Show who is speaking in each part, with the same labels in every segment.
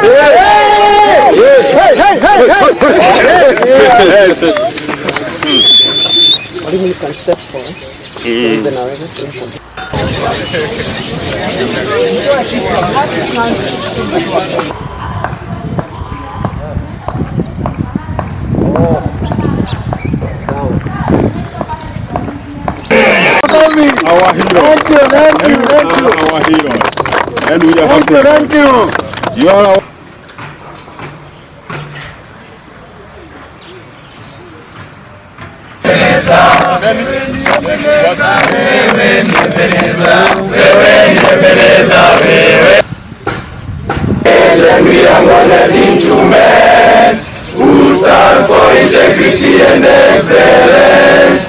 Speaker 1: You can step forward.
Speaker 2: Our heroes. Thank you. Our heroes. And we are happy. Thank you. You are our
Speaker 3: we are molded into men who stand for integrity and excellence.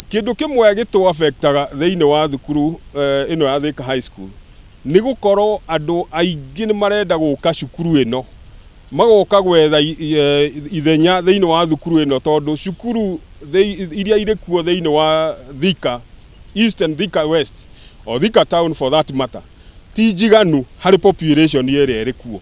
Speaker 2: Kindu kimwe gitu affectaga thiini wa thukuru ino ya Thika High School ni gukorwo andu aingi ni marenda guka cukuru ino magoka gwetha ithenya thiini wa thukuru ino tondu cukuru iria iri kuo thiini wa Thika East and Thika West or Thika Town for that matter ti njiganu hari population iria iri kuo.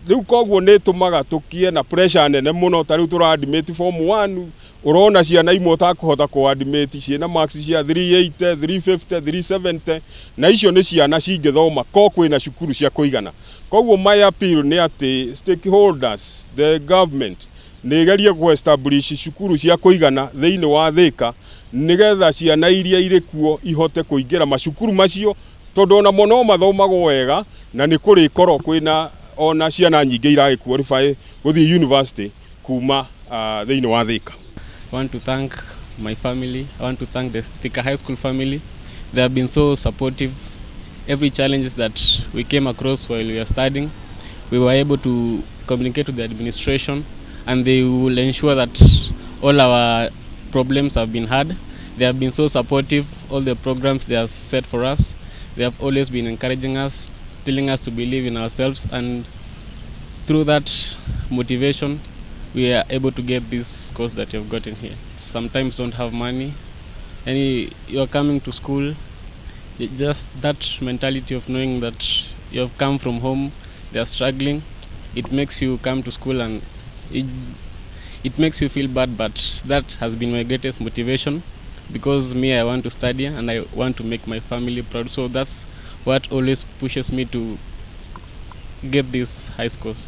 Speaker 2: Riu koguo ni tumaga tukie na pressure nene muno ta riu turadimate form 1 urona ciana imwe utakuhota kuadimate ciana marks cia 380 350 370 na icio ni ciana cingithoma ko kwina cukuru cia kuigana. Koguo my appeal ni ati stakeholders, the government ni gerie ku establish cukuru cia kuigana thiini wa Thika nigetha ciana iria iri kuo ihote kuingira macukuru macio tondu ona mono mathomago wega na ni kuri koro kwina ona ciana nyingi irage qualify guthi university kuma thiini wa Thika.
Speaker 4: I want to thank my family. I want to thank the Thika High School family. They have been so supportive. Every challenge that we came across while we were studying, we were able to communicate with the administration, and they will ensure that all our problems have been heard. They have been so supportive. All the programs they have set for us, they have always been encouraging us, telling us to believe in ourselves, and through that motivation we are able to get this course that you have gotten here. Sometimes don't have money, and you are coming to school, just that mentality of knowing that you have come from home, they are struggling, it makes you come to school, and it makes you feel bad, but that has been my greatest motivation, because me, I want to study and I want to make my family proud. So that's what always pushes me to get this high scores.